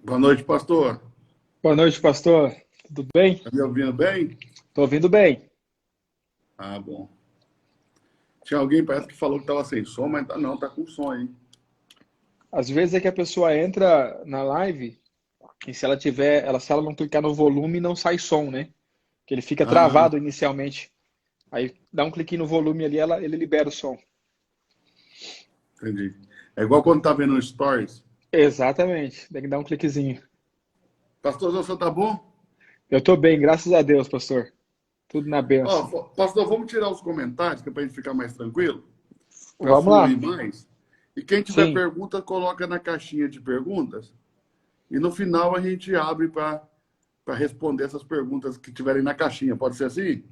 Boa noite, pastor. Boa noite, pastor. Tudo bem? Tá me ouvindo bem? Estou ouvindo bem. Ah, bom. Tinha alguém, parece que falou que estava sem som, mas não, tá com som aí. Às vezes é que a pessoa entra na live e se ela não clicar no volume, não sai som, né? Que ele fica Ah, travado inicialmente. Aí dá um clique no volume ali, ele libera o som. entendi. É igual quando tá vendo stories. Exatamente. Tem que dar um cliquezinho. Pastor, você tá bom? Eu estou bem, graças a Deus, pastor. Tudo na benção. Pastor, vamos tirar os comentários, que é pra gente ficar mais tranquilo, para Vamos lá. fluir mais. E quem tiver Sim, pergunta, coloca na caixinha de perguntas. E no final a gente abre para responder essas perguntas que tiverem na caixinha. Pode ser assim?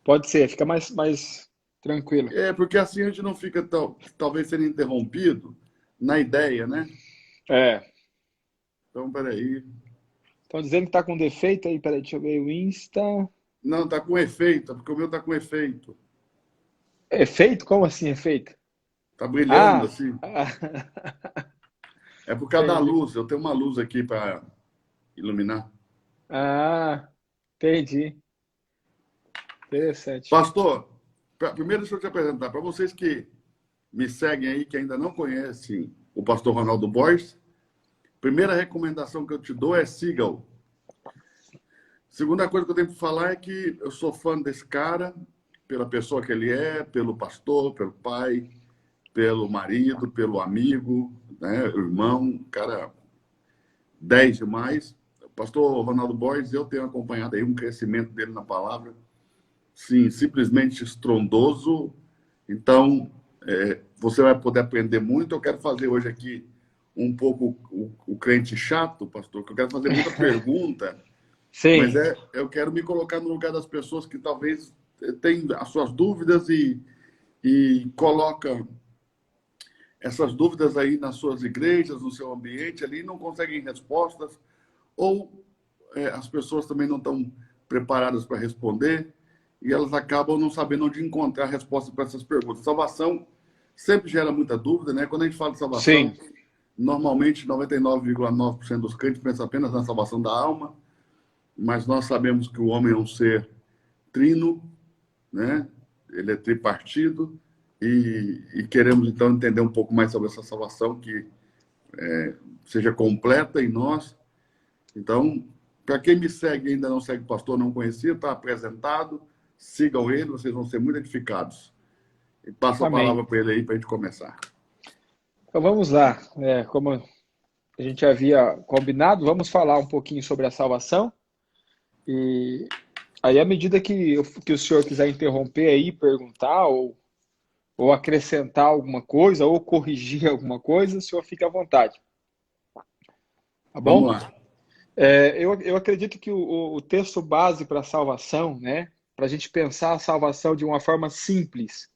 pode ser. Fica mais tranquilo. É, porque assim a gente não fica talvez sendo interrompido na ideia, né? É. Então, peraí. Estão dizendo que está com defeito aí. Peraí, deixa eu ver o Insta. Não, tá com efeito, porque o meu tá com efeito. Efeito? Como assim efeito? Tá brilhando Ah, assim. ah, É por causa da entendi. luz. Eu tenho uma luz aqui para iluminar. Ah, entendi. Interessante. Pastor, primeiro deixa eu te apresentar. Para vocês que me seguem aí, que ainda não conhecem o pastor Ronaldo Borges, primeira recomendação que eu te dou é siga-o. Segunda coisa que eu tenho para falar é que eu sou fã desse cara, pela pessoa que ele é, pelo pastor, pelo pai, pelo marido, pelo amigo, né, irmão, cara 10 demais. O pastor Ronaldo Borges, eu tenho acompanhado aí um crescimento dele na palavra, sim, simplesmente estrondoso. Então, você vai poder aprender muito. Eu quero fazer hoje aqui um pouco o crente chato, pastor, que eu quero fazer muita pergunta, mas Sim, eu quero me colocar no lugar das pessoas que talvez têm as suas dúvidas e colocam essas dúvidas aí nas suas igrejas, no seu ambiente ali, não conseguem respostas, ou as pessoas também não estão preparadas para responder e elas acabam não sabendo onde encontrar a resposta para essas perguntas. Salvação sempre gera muita dúvida, né? Quando a gente fala de salvação, sim. normalmente 99,9% dos crentes pensam apenas na salvação da alma, mas nós sabemos que o homem é um ser trino, né? Ele é tripartido e queremos então entender um pouco mais sobre essa salvação que seja completa em nós. Então, para quem me segue e ainda não segue o pastor, não conhecia, está apresentado, sigam ele, vocês vão ser muito edificados. E passo a Amém. palavra para ele aí para a gente começar. Então vamos lá. Como a gente havia combinado, vamos falar um pouquinho sobre a salvação. E aí, à medida que o senhor quiser interromper aí, perguntar ou acrescentar alguma coisa, ou corrigir alguma coisa, o senhor fica à vontade. Tá Vamos bom? lá. Eu acredito que o texto base para a salvação, né? Para a gente pensar a salvação de uma forma simples.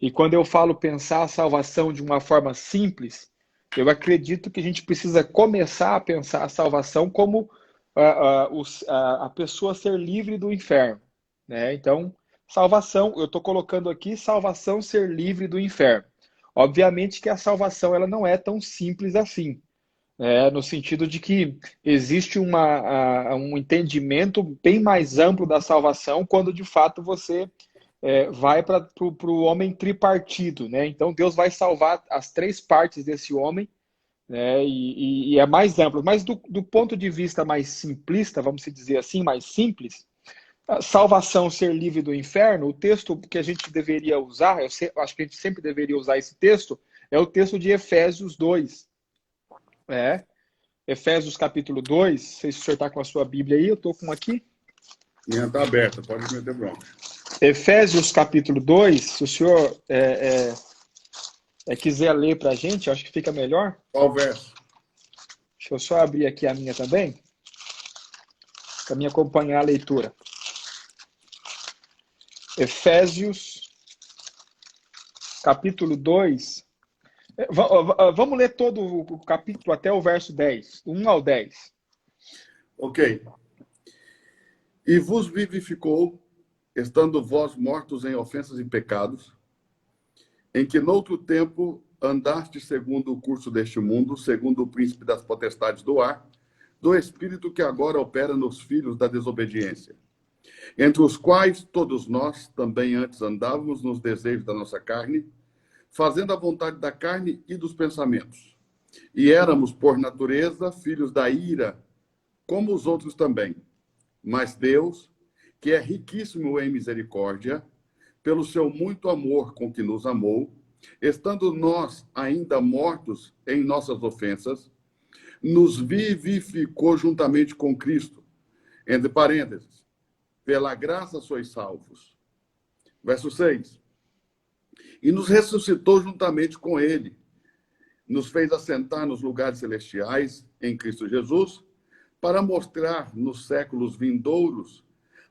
E quando eu falo pensar a salvação de uma forma simples, eu acredito que a gente precisa começar a pensar a salvação como a pessoa ser livre do inferno, né? Então, salvação, eu estou colocando aqui salvação ser livre do inferno. Obviamente que a salvação ela não é tão simples assim, no sentido de que existe um entendimento bem mais amplo da salvação quando de fato você vai para o homem tripartido, né? Então Deus vai salvar as três partes desse homem, né? E é mais amplo. Mas do ponto de vista mais simplista, vamos dizer assim, mais simples, a salvação ser livre do inferno, o texto que a gente deveria usar, acho que a gente sempre deveria usar esse texto, é o texto de Efésios 2. É, Efésios capítulo 2, não sei se o senhor está com a sua Bíblia aí, eu estou com aqui. Minha está aberta, pode meter bronca. Efésios capítulo 2, se o senhor quiser ler para a gente, acho que fica melhor. Qual verso? Deixa eu só abrir aqui a minha também, para me acompanhar a leitura. Efésios capítulo 2. Vamos ler todo o capítulo até o verso 10, do 1 ao 10. Ok. E vos vivificou, estando vós mortos em ofensas e pecados, em que noutro tempo andaste segundo o curso deste mundo, segundo o príncipe das potestades do ar, do Espírito que agora opera nos filhos da desobediência, entre os quais todos nós também antes andávamos nos desejos da nossa carne, fazendo a vontade da carne e dos pensamentos. E éramos, por natureza, filhos da ira, como os outros também. Mas Deus, que é riquíssimo em misericórdia, pelo seu muito amor com que nos amou, estando nós ainda mortos em nossas ofensas, nos vivificou juntamente com Cristo. Entre parênteses, pela graça sois salvos. Verso 6. E nos ressuscitou juntamente com ele, nos fez assentar nos lugares celestiais em Cristo Jesus, para mostrar nos séculos vindouros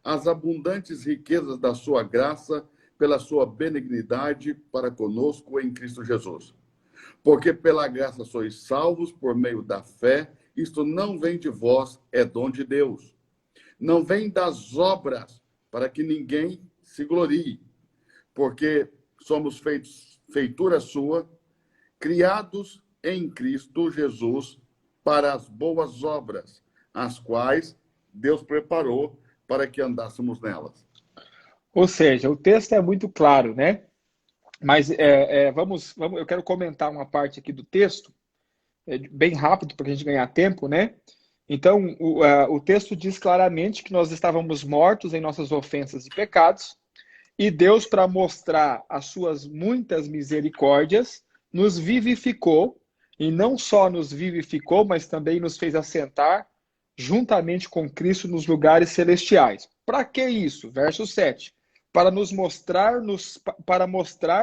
as abundantes riquezas da sua graça pela sua benignidade para conosco em Cristo Jesus. Porque pela graça sois salvos por meio da fé, isto não vem de vós, é dom de Deus. Não vem das obras, para que ninguém se glorie, porque somos feitura sua, criados em Cristo Jesus para as boas obras, as quais Deus preparou para que andássemos nelas. Ou seja, o texto é muito claro, né? Mas eu quero comentar uma parte aqui do texto, bem rápido, para a gente ganhar tempo, né? Então, o texto diz claramente que nós estávamos mortos em nossas ofensas e pecados, e Deus, para mostrar as suas muitas misericórdias, nos vivificou, e não só nos vivificou, mas também nos fez assentar juntamente com Cristo nos lugares celestiais. Para que isso? Verso 7. Para mostrar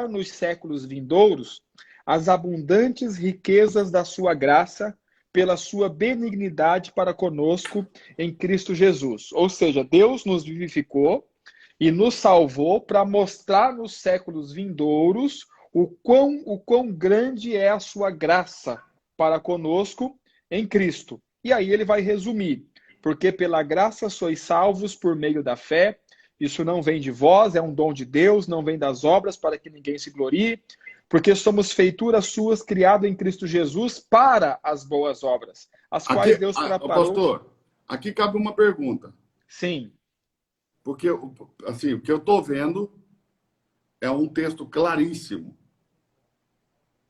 nos séculos vindouros as abundantes riquezas da sua graça pela sua benignidade para conosco em Cristo Jesus. Ou seja, Deus nos vivificou e nos salvou para mostrar nos séculos vindouros o quão grande é a sua graça para conosco em Cristo. E aí ele vai resumir, porque pela graça sois salvos por meio da fé, isso não vem de vós, é um dom de Deus, não vem das obras para que ninguém se glorie, porque somos feituras suas, criado em Cristo Jesus para as boas obras, as quais Deus preparou... Pastor, aqui cabe uma pergunta. Sim. Porque, assim, o que eu estou vendo é um texto claríssimo,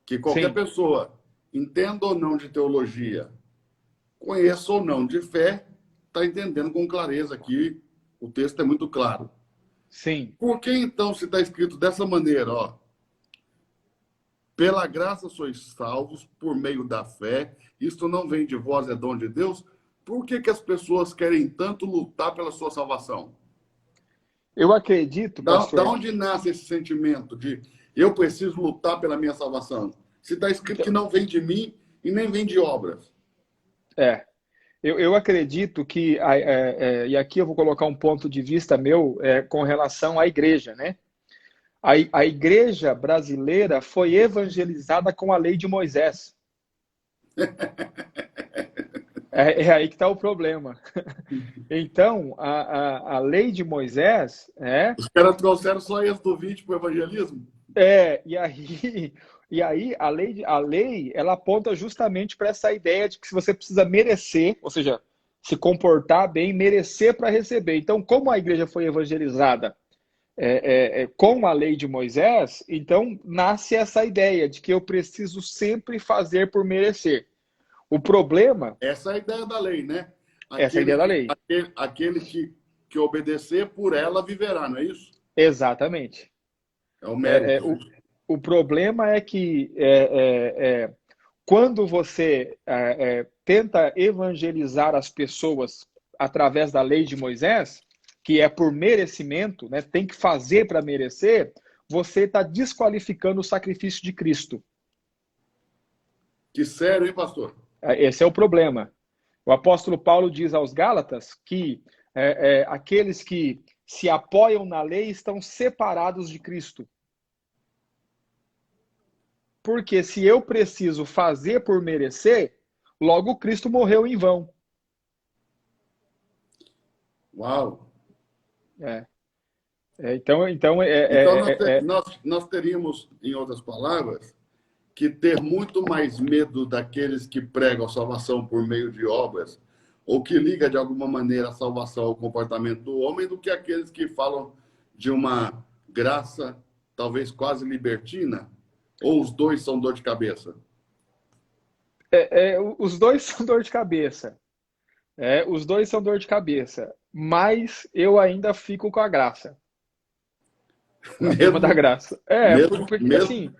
que qualquer pessoa, entenda ou não de teologia, conheça ou não de fé, está entendendo com clareza aqui. O texto é muito claro. Sim. Por que, então, se está escrito dessa maneira, ó? Pela graça sois salvos por meio da fé, isto não vem de vós, é dom de Deus. Por que as pessoas querem tanto lutar pela sua salvação? Eu acredito, pastor... Da onde nasce esse sentimento de eu preciso lutar pela minha salvação? Se está escrito que não vem de mim e nem vem de obras. Eu acredito que, e aqui eu vou colocar um ponto de vista meu com relação à igreja, né? A igreja brasileira foi evangelizada com a lei de Moisés. É aí que está o problema. Então, a lei de Moisés... Os caras trouxeram só Êxodo 20 para o evangelismo? E aí a lei ela aponta justamente para essa ideia de que se você precisa merecer, ou seja, se comportar bem, merecer para receber. Então, como a igreja foi evangelizada com a lei de Moisés, então nasce essa ideia de que eu preciso sempre fazer por merecer. O problema... Essa é a ideia da lei, né? Essa é a ideia da lei. Aquele que obedecer por ela viverá, não é isso? Exatamente. É o mérito. O problema é que quando você tenta evangelizar as pessoas através da lei de Moisés, que é por merecimento, né, tem que fazer para merecer, você está desqualificando o sacrifício de Cristo. Que sério, hein, pastor? Esse é o problema. O apóstolo Paulo diz aos Gálatas que aqueles que se apoiam na lei estão separados de Cristo. Porque se eu preciso fazer por merecer, logo Cristo morreu em vão. Uau! Nós teríamos, em outras palavras, que ter muito mais medo daqueles que pregam a salvação por meio de obras ou que liga de alguma maneira a salvação ao comportamento do homem, do que aqueles que falam de uma graça talvez quase libertina? Ou os dois são dor de cabeça? Os dois são dor de cabeça. Os dois são dor de cabeça. Mas eu ainda fico com a graça. A turma da Mesmo, graça. Porque mesmo, assim,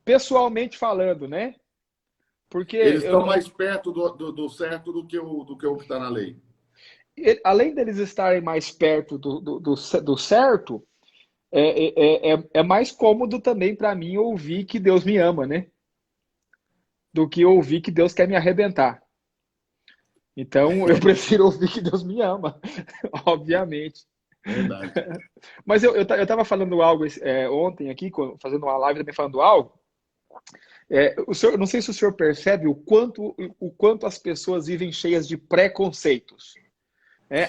pessoalmente falando, né? Porque eles eu estão não. mais perto do certo do que o que está na lei. Além deles estarem mais perto do certo, é mais cômodo também para mim ouvir que Deus me ama, né? Do que ouvir que Deus quer me arrebentar. Então, eu prefiro ouvir que Deus me ama, obviamente. Verdade. Mas eu estava falando algo ontem aqui, fazendo uma live também falando algo. O senhor, não sei se o senhor percebe o quanto as pessoas vivem cheias de preconceitos.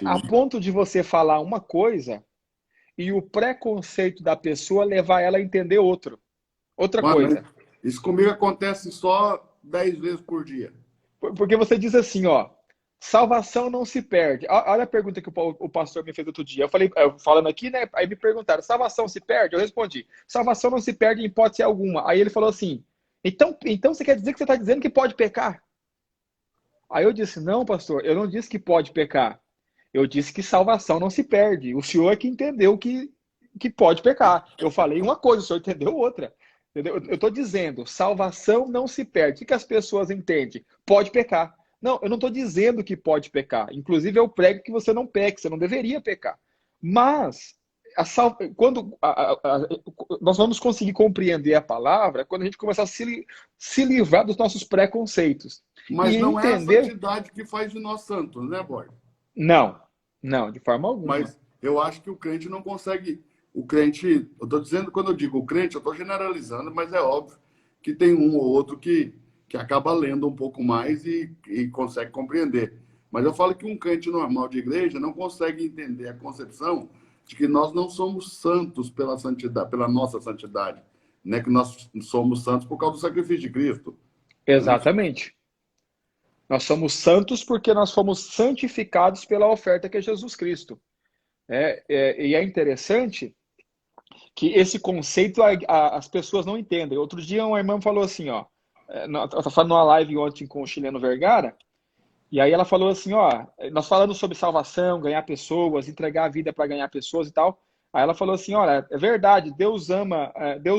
A Sim. ponto de você falar uma coisa e o preconceito da pessoa levar ela a entender outra Mano, coisa. isso comigo acontece só 10 vezes por dia. Porque você diz assim, ó, salvação não se perde. Olha a pergunta que o pastor me fez outro dia. Eu falei, falando aqui, né? Aí me perguntaram, salvação se perde? Eu respondi, salvação não se perde em hipótese alguma. Aí ele falou assim, então você quer dizer que você está dizendo que pode pecar? Aí eu disse, não, pastor, eu não disse que pode pecar. Eu disse que salvação não se perde. O senhor é que entendeu que pode pecar. Eu falei uma coisa, o senhor entendeu outra. Entendeu? Eu estou dizendo, salvação não se perde. O que as pessoas entendem? Pode pecar. Não, eu não estou dizendo que pode pecar. Inclusive, eu prego que você não peque, você não deveria pecar. Mas, quando nós vamos conseguir compreender a palavra, quando a gente começar a se livrar dos nossos preconceitos. E Mas não é a entender. santidade que faz de nós santos, né, Borges? Não, não, de forma alguma. Mas eu acho que o crente não consegue. O crente, eu estou dizendo, quando eu digo o crente, eu estou generalizando, mas é óbvio que tem um ou outro que acaba lendo um pouco mais e consegue compreender. Mas eu falo que um crente normal de igreja não consegue entender a concepção de que nós não somos santos pela santidade, pela nossa santidade, né? Que nós somos santos por causa do sacrifício de Cristo, né? Exatamente. Nós somos santos porque nós fomos santificados pela oferta que é Jesus Cristo. E é interessante que esse conceito as pessoas não entendem. Outro dia uma irmã falou assim, ó, ela estava falando numa live ontem com o chileno Vergara, e aí ela falou assim, ó, nós falamos sobre salvação, ganhar pessoas, entregar a vida para ganhar pessoas e tal. Aí ela falou assim, olha, é verdade, Deus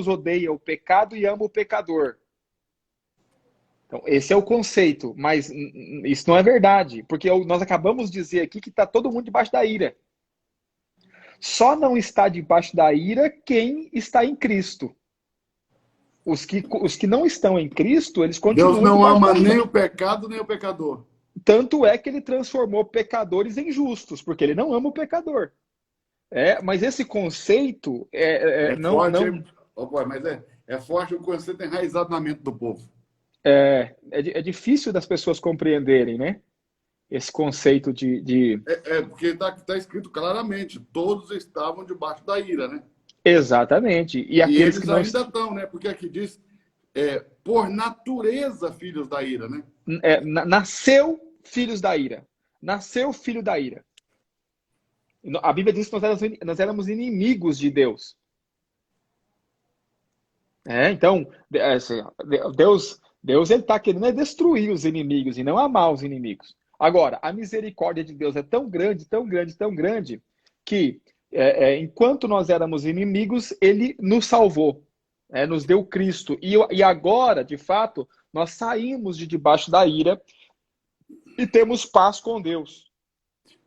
odeia o pecado e ama o pecador. Então, esse é o conceito, mas isso não é verdade, porque nós acabamos de dizer aqui que está todo mundo debaixo da ira. Só não está debaixo da ira quem está em Cristo. Os que não estão em Cristo, eles Deus continuam não debaixo ama da ira. nem o pecado, nem o pecador. Tanto é que ele transformou pecadores em justos, porque ele não ama o pecador. Mas esse conceito É não, forte, não mas é forte o conceito enraizado na mente do povo. é difícil das pessoas compreenderem, né? Esse conceito de. Porque está escrito claramente, todos estavam debaixo da ira, né? Exatamente. E E aqueles que eles não. ainda estão, né? Porque aqui diz, por natureza, filhos da ira, né? Nasceu filhos da ira. Nasceu filho da ira. A Bíblia diz que nós éramos inimigos de Deus. Então, Deus ele está querendo destruir os inimigos e não amar os inimigos. Agora, a misericórdia de Deus é tão grande, tão grande, tão grande, que enquanto nós éramos inimigos, ele nos salvou, nos deu Cristo. E agora, de fato, nós saímos de debaixo da ira e temos paz com Deus,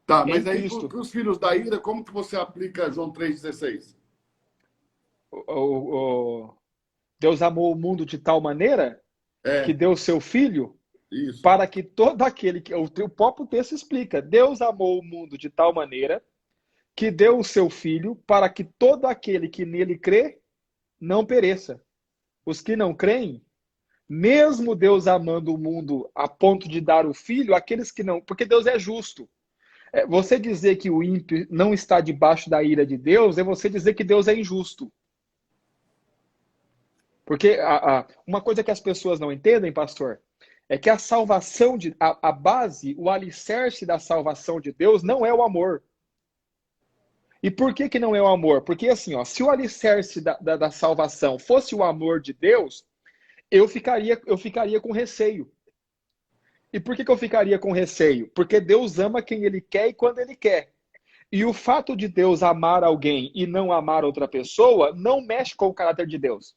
Tá, em mas aí Cristo. para os filhos da ira, como que você aplica João 3,16? Deus amou o mundo de tal maneira que É, deu seu filho isso. para que todo aquele que o próprio texto explica, Deus amou o mundo de tal maneira que deu o seu filho para que todo aquele que nele crê não pereça. Os que não creem, mesmo Deus amando o mundo a ponto de dar o filho, aqueles que não, porque Deus é justo. Você dizer que o ímpio não está debaixo da ira de Deus é você dizer que Deus é injusto. Porque uma coisa que as pessoas não entendem, pastor, é que a salvação, a base, o alicerce da salvação de Deus não é o amor. E por que não é o amor? Porque assim, ó, se o alicerce da salvação fosse o amor de Deus, eu ficaria com receio. E por que eu ficaria com receio? Porque Deus ama quem Ele quer e quando Ele quer. E o fato de Deus amar alguém e não amar outra pessoa não mexe com o caráter de Deus.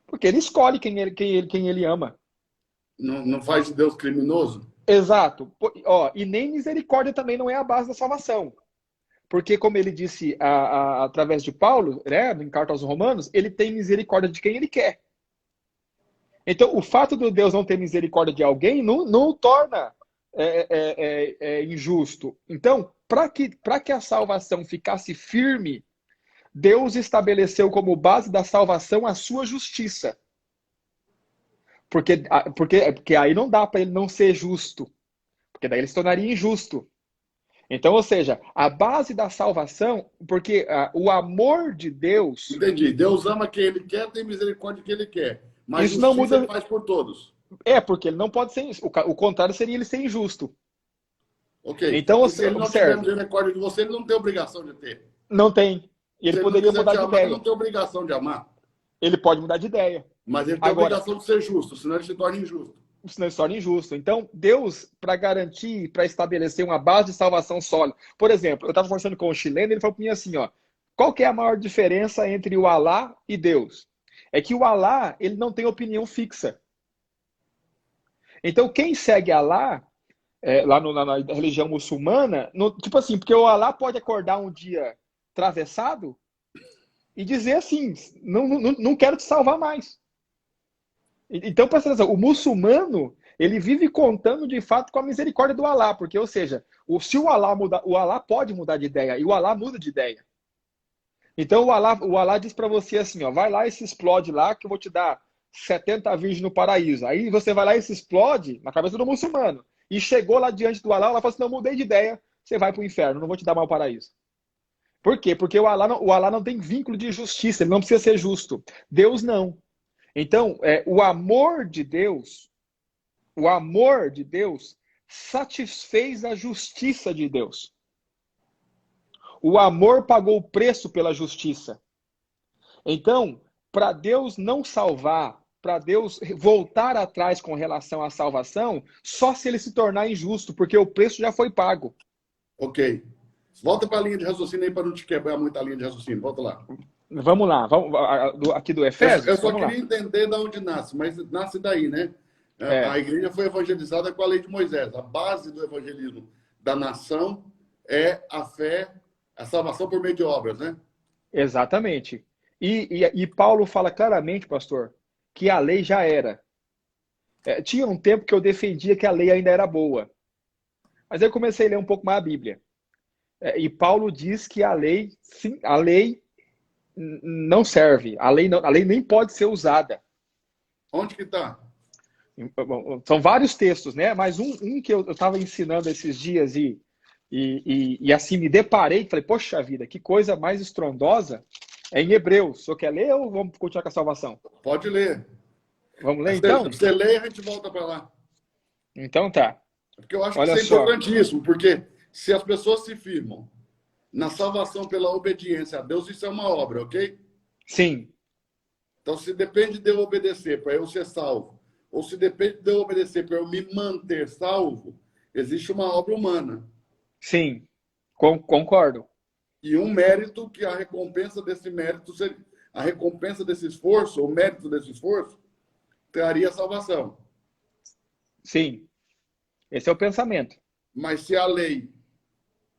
Porque Ele escolhe quem ele ama. Não faz de Deus criminoso? Exato. Ó, e nem misericórdia também não é a base da salvação. Porque, como ele disse através de Paulo, né, em carta aos Romanos, ele tem misericórdia de quem ele quer. Então, o fato de Deus não ter misericórdia de alguém não o torna injusto. Então, para que a salvação ficasse firme, Deus estabeleceu como base da salvação a sua justiça. Porque aí não dá para ele não ser justo. Porque daí ele se tornaria injusto. Então, ou seja, a base da salvação, porque o amor de Deus... Entendi. Deus ama quem Ele quer, tem misericórdia de quem Ele quer. Mas isso não muda... Ele faz por todos. Porque ele não pode ser... O contrário seria ele ser injusto. Ok. Então, se ele não tiver misericórdia de você, ele não tem obrigação de ter. Não tem. E ele poderia mudar de ideia. Ele não tem obrigação de amar. Ele pode mudar de ideia. Mas ele tem obrigação de ser justo, senão ele se torna injusto. Senão ele se torna injusto. Então, Deus, para garantir, para estabelecer uma base de salvação sólida. Por exemplo, eu estava conversando com um chileno, ele falou para mim assim, ó, qual que é a maior diferença entre o Alá e Deus? É que o Alá, ele não tem opinião fixa. Então, quem segue Alá, lá na religião muçulmana, tipo assim, porque o Alá pode acordar um dia atravessado e dizer assim, não quero te salvar mais. Então, presta atenção, o muçulmano, ele vive contando de fato com a misericórdia do Alá, porque, ou seja, se o Alá mudar, o Alá pode mudar de ideia, e o Alá muda de ideia. Então, o Alá diz para você assim, ó, vai lá e se explode lá, que eu vou te dar 70 virgens no paraíso. Aí você vai lá e se explode na cabeça do muçulmano. E chegou lá diante do Alá, ela fala assim, não, mudei de ideia, você vai para o inferno, não vou te dar mais o paraíso. Por quê? Porque o Alá não tem vínculo de justiça, ele não precisa ser justo. Deus não. Então, o amor de Deus satisfez a justiça de Deus. O amor pagou o preço pela justiça. Então, para Deus não salvar, para Deus voltar atrás com relação à salvação, só se ele se tornar injusto, porque o preço já foi pago. Ok. Volta para a linha de raciocínio aí para não te quebrar muito a linha de raciocínio. Volta lá. Vamos lá, aqui do Efésios? Eu só queria entender de onde nasce, mas nasce daí, né? A igreja foi evangelizada com a lei de Moisés. A base do evangelismo da nação é a fé, a salvação por meio de obras, né? Exatamente. E Paulo fala claramente, pastor, que a lei já era. Tinha um tempo que eu defendia que a lei ainda era boa. Mas aí eu comecei a ler um pouco mais a Bíblia. E Paulo diz que a lei, sim, a lei não serve. A lei nem pode ser usada. Onde que está? São vários textos, né? Mas um que eu estava ensinando esses dias e assim me deparei e falei, poxa vida, que coisa mais estrondosa, é em Hebreus. O senhor quer ler ou vamos continuar com a salvação? Pode ler. Vamos ler então? Você lê e a gente volta para lá. Então tá. Porque eu acho que isso é importantíssimo, porque se as pessoas se firmam na salvação pela obediência a Deus, isso é uma obra, ok? Sim. Então, se depende de eu obedecer para eu ser salvo, ou se depende de eu obedecer para eu me manter salvo, existe uma obra humana. Sim, concordo. E um mérito que a recompensa desse mérito, a recompensa desse esforço, o mérito desse esforço, traria salvação. Sim, esse é o pensamento. Mas se a lei,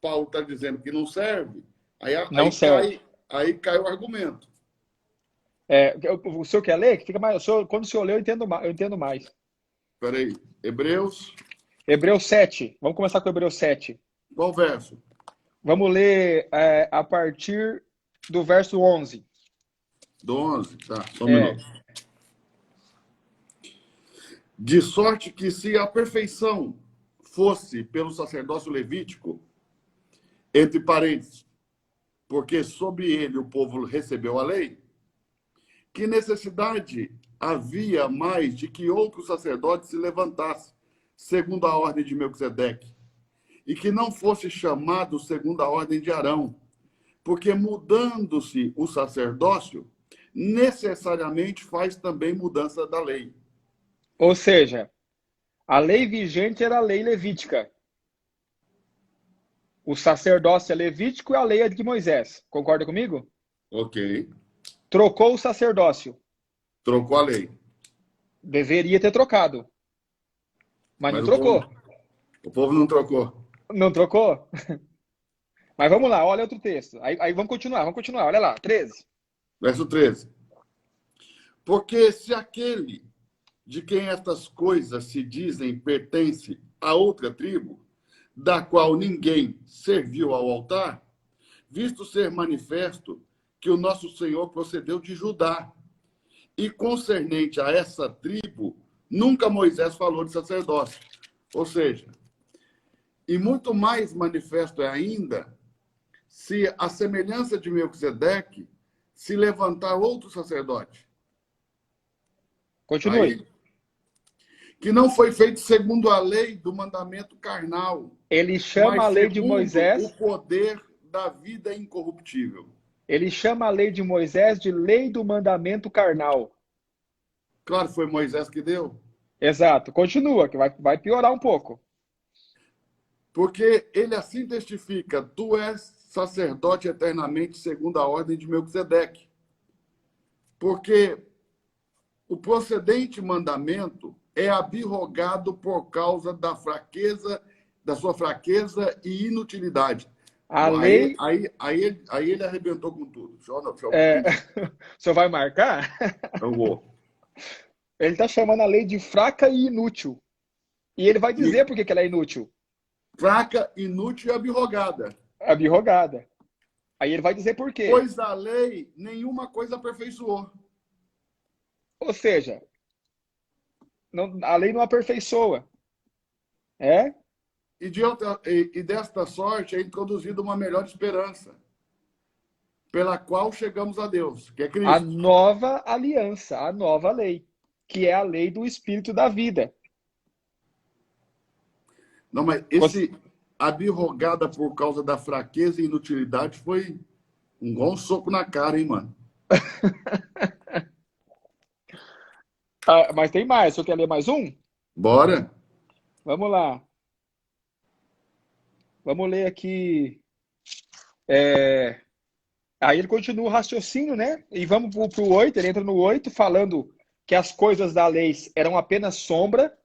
Paulo está dizendo que não serve, aí cai o argumento. O senhor quer ler? Fica mais, quando o senhor lê, eu entendo mais. Espera aí, Hebreus 7. Vamos começar com Hebreus 7. Qual verso? Vamos ler a partir do verso 11. Do 11, tá, só um minuto. De sorte que se a perfeição fosse pelo sacerdócio levítico, entre parênteses, porque sobre ele o povo recebeu a lei, Que necessidade havia mais de que outro sacerdote se levantasse, segundo a ordem de Melquisedeque, e que não fosse chamado segundo a ordem de Arão, porque mudando-se o sacerdócio, necessariamente faz também mudança da lei. Ou seja, a lei vigente era a lei levítica. O sacerdócio é levítico e a lei é de Moisés. Concorda comigo? Ok. Trocou o sacerdócio. Trocou a lei. Deveria ter trocado. Mas não Mas trocou. o povo não trocou. Não trocou? Mas vamos lá, olha outro texto. Aí vamos continuar. Olha lá, 13. Verso 13. Porque se aquele de quem estas coisas se dizem pertence a outra tribo, da qual ninguém serviu ao altar, visto ser manifesto que o nosso Senhor procedeu de Judá, e concernente a essa tribo, nunca Moisés falou de sacerdócio. Ou seja, e muito mais manifesto é ainda, se a semelhança de Melquisedeque se levantar outro sacerdote. Continue. Aí, que não foi feito segundo a lei do mandamento carnal, Ele chama mas a lei de segundo Moisés. o poder da vida incorruptível. Ele chama a lei de Moisés de lei do mandamento carnal. Claro, foi Moisés que deu. Exato. Continua, que vai piorar um pouco. Porque ele assim testifica, tu és sacerdote eternamente segundo a ordem de Melquisedeque. Porque o procedente mandamento é abirrogado por causa da fraqueza, da sua fraqueza e inutilidade. A Bom, lei... aí ele arrebentou com tudo. Deixa eu O senhor vai marcar? Eu vou. Ele está chamando a lei de fraca e inútil. E ele vai dizer por que ela é inútil. Fraca, inútil e abirrogada. Abirrogada. Aí ele vai dizer por quê. Pois a lei nenhuma coisa aperfeiçoou. Ou seja, a lei não aperfeiçoa. É? E desta sorte é introduzida uma melhor esperança, pela qual chegamos a Deus, que é Cristo. A nova aliança, a nova lei, que é a lei do Espírito da vida. Não, mas esse abirrogada por causa da fraqueza e inutilidade foi um soco na cara, hein, mano? Mas tem mais. Você quer ler mais um? Bora. Vamos lá. Vamos ler aqui. Aí ele continua o raciocínio, né? E vamos para o 8. Ele entra no 8, falando que as coisas da lei eram apenas sombra,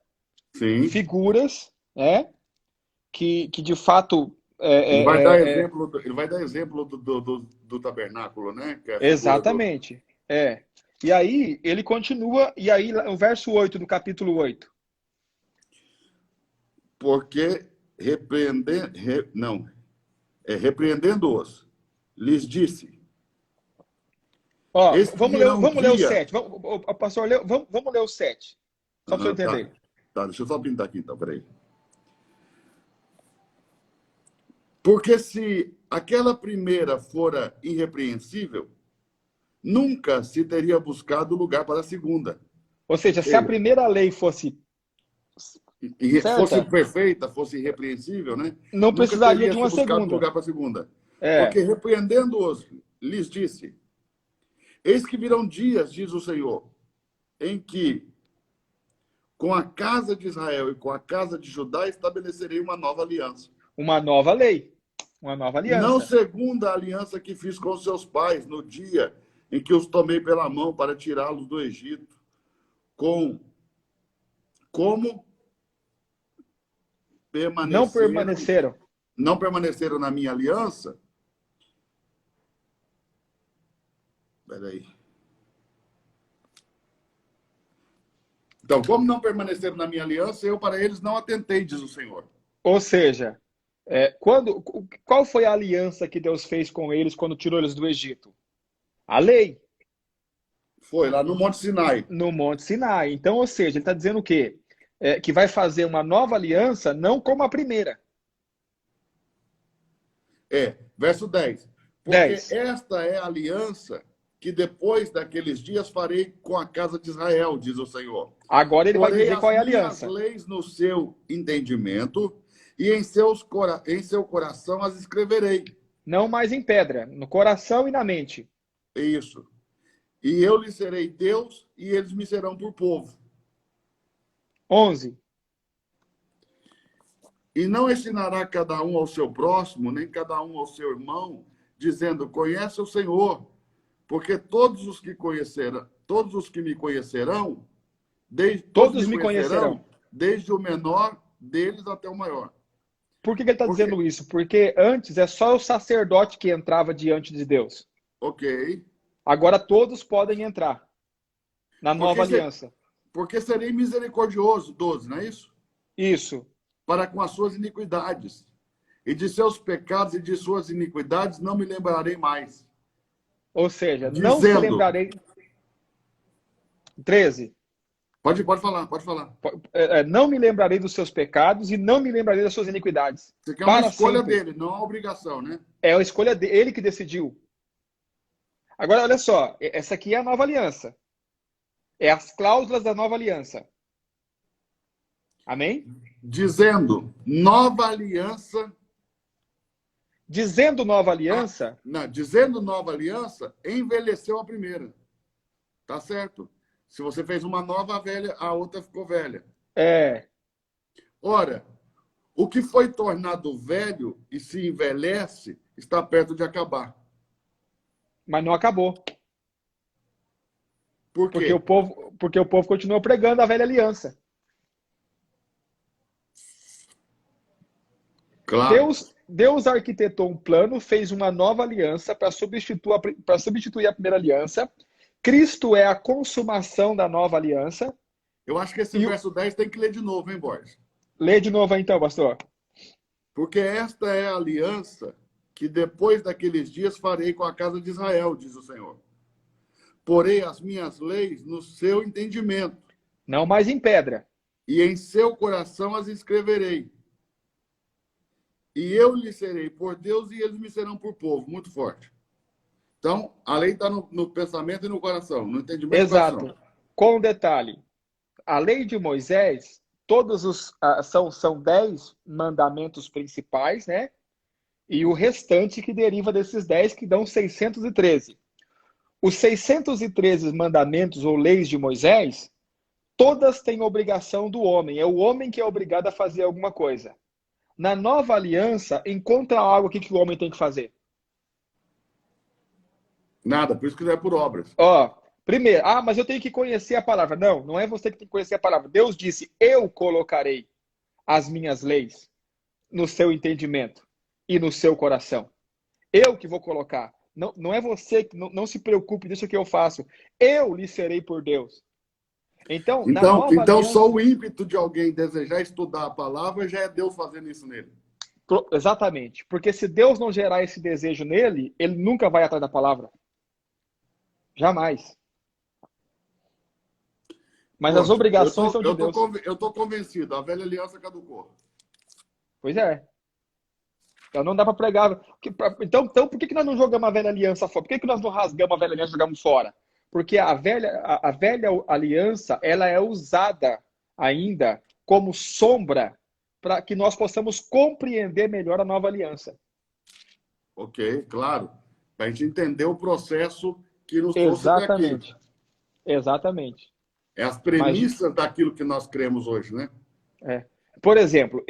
Sim. figuras, né? Que de fato... Ele vai dar exemplo do tabernáculo, né? Que é exatamente. E aí ele continua, e aí o verso 8 do capítulo 8. Porque repreendendo-os, lhes disse. Ó, vamos ler o 7. Pastor, vamos ler o 7. Só para você entender. Tá, deixa eu só printar aqui, então, peraí. Porque se aquela primeira fora irrepreensível, nunca se teria buscado lugar para a segunda. Ou seja, se a primeira lei fosse fosse perfeita, fosse irrepreensível, né? Não precisaria de uma segunda. Lugar para a segunda. Porque repreendendo-os, lhes disse: eis que virão dias, diz o Senhor, em que com a casa de Israel e com a casa de Judá estabelecerei uma nova aliança. Uma nova lei. Uma nova aliança. Não segundo a aliança que fiz com seus pais no dia em que os tomei pela mão para tirá-los do Egito, como não permaneceram na minha aliança. Peraí. Então, como não permaneceram na minha aliança, eu para eles não atentei, diz o Senhor. Ou seja, qual foi a aliança que Deus fez com eles quando tirou eles do Egito? A lei. Foi lá no Monte Sinai. No Monte Sinai. Então, ou seja, ele está dizendo o quê? Que vai fazer uma nova aliança, não como a primeira. Verso 10. Porque esta é a aliança que depois daqueles dias farei com a casa de Israel, diz o Senhor. Agora ele vai Porei dizer qual é a as minhas aliança. leis no seu entendimento e em seu coração as escreverei. Não mais em pedra, no coração e na mente. Isso. E eu lhes serei Deus e eles me serão por povo. 11. E não ensinará cada um ao seu próximo, nem cada um ao seu irmão, dizendo, conhece o Senhor, porque todos os que me conhecerão, Todos me conhecerão. desde o menor deles até o maior. Por que ele está dizendo isso? Porque antes é só o sacerdote que entrava diante de Deus. Ok. Agora todos podem entrar na nova aliança. Porque serei misericordioso, 12, não é isso? Isso. Para com as suas iniquidades. E de seus pecados e de suas iniquidades não me lembrarei mais. Ou seja, Dizendo, não se lembrarei. 13. Pode falar, pode falar. Não me lembrarei dos seus pecados e não me lembrarei das suas iniquidades. Você quer uma escolha sempre. dele, não a obrigação, né? É a escolha dele, ele que decidiu. Agora, olha só, essa aqui é a nova aliança. É as cláusulas da nova aliança. Amém? Dizendo, nova aliança. Dizendo nova aliança. Dizendo nova aliança, envelheceu a primeira. Tá certo? Se você fez uma nova, a velha, a outra ficou velha. É. Ora, o que foi tornado velho e se envelhece está perto de acabar. Mas não acabou. Por quê? Porque o povo continua pregando a velha aliança. Claro. Deus arquitetou um plano, fez uma nova aliança para substituir a primeira aliança. Cristo é a consumação da nova aliança. Eu acho que esse verso 10 tem que ler de novo, hein, Borges? Lê de novo aí, então, pastor. Porque esta é a aliança que depois daqueles dias farei com a casa de Israel, diz o Senhor. Porei as minhas leis no seu entendimento. Não mais em pedra. E em seu coração as escreverei. E eu lhes serei por Deus e eles me serão por povo. Muito forte. Então, a lei está no pensamento e no coração, no entendimento. Exato. E no coração. Com um detalhe. A lei de Moisés, são 10 mandamentos principais, né? E o restante que deriva desses 10, que dão 613. Os 613 mandamentos ou leis de Moisés, todas têm obrigação do homem. É o homem que é obrigado a fazer alguma coisa. Na nova aliança, encontra algo aqui que o homem tem que fazer. Nada, por isso que não é por obras. Primeiro, mas eu tenho que conhecer a palavra. Não, não é você que tem que conhecer a palavra. Deus disse, eu colocarei as minhas leis no seu entendimento e no seu coração. Eu que vou colocar. Não é você que não se preocupe, deixa que eu faço. Eu lhe serei por Deus. Então aliança, só o ímpeto de alguém desejar estudar a palavra já é Deus fazendo isso nele. Exatamente. Porque se Deus não gerar esse desejo nele, ele nunca vai atrás da palavra. Jamais. Mas as obrigações são de Deus. Eu estou convencido, a velha aliança caducou. Pois é. Então não dá para pregar. Então, por que nós não jogamos a velha aliança fora? Por que nós não rasgamos a velha aliança e jogamos fora? Porque a velha aliança, ela é usada ainda como sombra para que nós possamos compreender melhor a nova aliança. Ok, claro. Para a gente entender o processo que nos trouxe até aqui. Exatamente. É as premissas daquilo que nós cremos hoje, né? Por exemplo,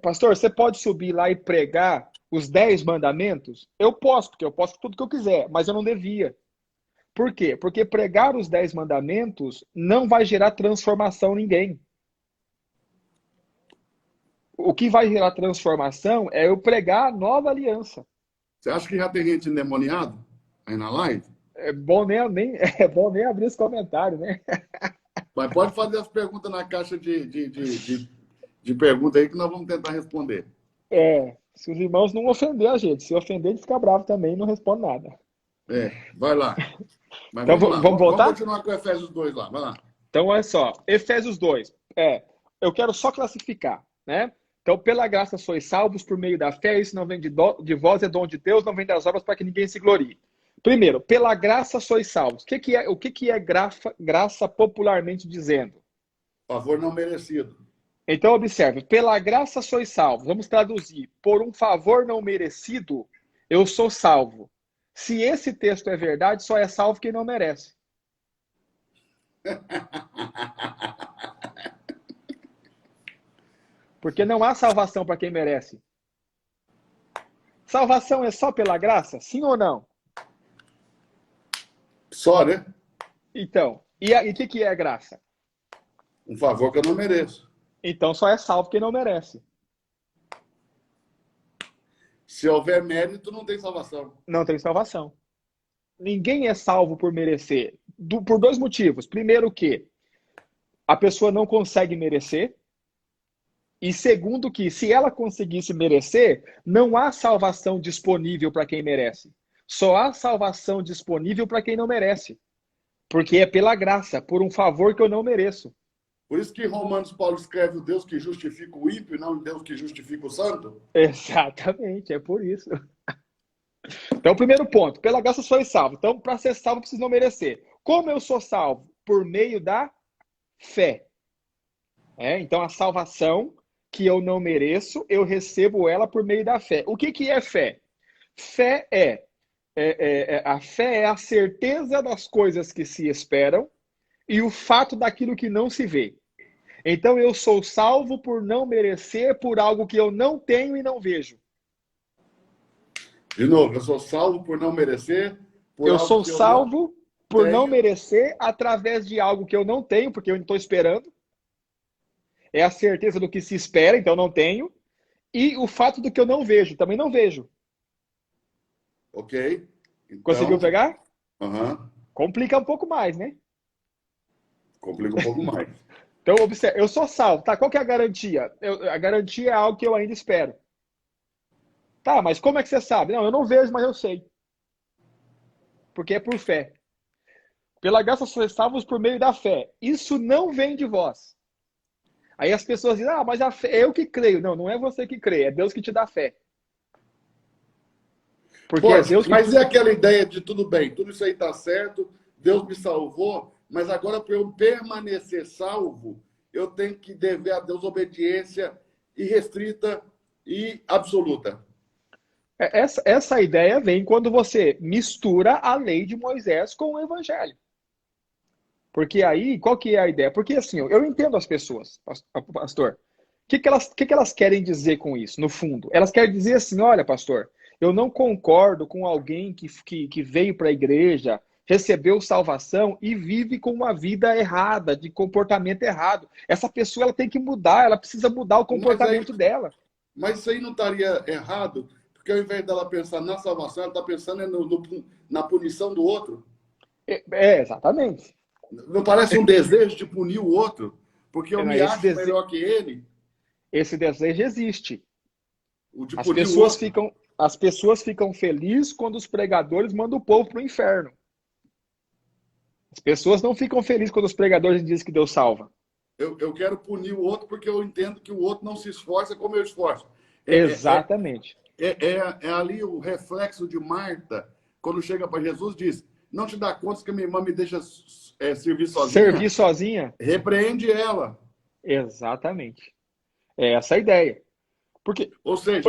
pastor, você pode subir lá e pregar os 10 mandamentos? Eu posso, porque eu posso tudo que eu quiser, mas eu não devia. Por quê? Porque pregar os 10 mandamentos não vai gerar transformação em ninguém. O que vai gerar transformação é eu pregar a nova aliança. Você acha que já tem gente endemoniado aí na live? É bom nem abrir esse comentário, né? Mas pode fazer as perguntas na caixa de perguntas aí que nós vamos tentar responder. Se os irmãos não ofender a gente. Se ofender, ele fica bravo também e não responde nada. Vai lá. Mas então vamos voltar? Vamos continuar com Efésios 2 lá, vai lá. Então, olha só, Efésios 2. Eu quero só classificar, né? Então, pela graça sois salvos por meio da fé, isso não vem de vós, é dom de Deus, não vem das obras para que ninguém se glorie. Primeiro, pela graça sois salvos. O que é graça popularmente dizendo? Favor não merecido. Então, observe, pela graça sois salvos. Vamos traduzir. Por um favor não merecido, eu sou salvo. Se esse texto é verdade, só é salvo quem não merece. Porque não há salvação para quem merece. Salvação é só pela graça? Sim ou não? Só, né? Então, e o que é a graça? Um favor que eu não mereço. Então só é salvo quem não merece. Se houver mérito, não tem salvação. Não tem salvação. Ninguém é salvo por merecer. Por dois motivos. Primeiro que a pessoa não consegue merecer. E segundo que, se ela conseguisse merecer, não há salvação disponível para quem merece. Só há salvação disponível para quem não merece. Porque é pela graça, por um favor que eu não mereço. Por isso que em Romanos Paulo escreve o Deus que justifica o ímpio e não o Deus que justifica o santo. Exatamente, é por isso. Então, primeiro ponto, pela graça sois salvo. Então, para ser salvo, preciso não merecer. Como eu sou salvo? Por meio da fé. Então, a salvação que eu não mereço, eu recebo ela por meio da fé. O que é fé? Fé a fé é a certeza das coisas que se esperam e o fato daquilo que não se vê. Então, eu sou salvo por não merecer, por algo que eu não tenho e não vejo. De novo, eu sou salvo por não merecer. Eu sou salvo por não tenho. merecer através de algo que eu não tenho, porque eu não estou esperando. É a certeza do que se espera, então não tenho. E o fato do que eu não vejo, também não vejo. Ok. Então, conseguiu pegar? Uhum. Complica um pouco mais, né? Complica um pouco mais. Então, observe, eu sou salvo. Tá, qual que é a garantia? A garantia é algo que eu ainda espero. Tá, mas como é que você sabe? Não, eu não vejo, mas eu sei. Porque é por fé. Pela graça sois salvos por meio da fé. Isso não vem de vós. Aí as pessoas dizem, mas a fé, eu que creio. Não, não é você que crê, é Deus que te dá fé. Porque é Deus que... Mas é aquela ideia de tudo bem, tudo isso aí está certo, Deus me salvou, mas agora para eu permanecer salvo, eu tenho que dever a Deus obediência irrestrita e absoluta. Essa ideia vem quando você mistura a lei de Moisés com o evangelho. Porque aí, qual que é a ideia? Porque assim, eu entendo as pessoas, pastor. O que elas querem dizer com isso, no fundo? Elas querem dizer assim, olha, pastor, eu não concordo com alguém que veio para a igreja, recebeu salvação e vive com uma vida errada, de comportamento errado. Essa pessoa ela tem que mudar, ela precisa mudar o comportamento dela. Mas isso aí não estaria errado? Porque ao invés dela pensar na salvação, ela está pensando na punição do outro. Exatamente. Não parece um desejo de punir o outro? Porque eu me acho melhor que ele? Esse desejo existe. As pessoas ficam felizes quando os pregadores mandam o povo para o inferno. As pessoas não ficam felizes quando os pregadores dizem que Deus salva. Eu quero punir o outro porque eu entendo que o outro não se esforça como eu esforço. Exatamente. É ali o reflexo de Marta, quando chega para Jesus, diz, não te dá conta que minha irmã me deixa servir sozinha? Servir sozinha? Repreende ela. Exatamente. É essa a ideia. Porque, ou seja,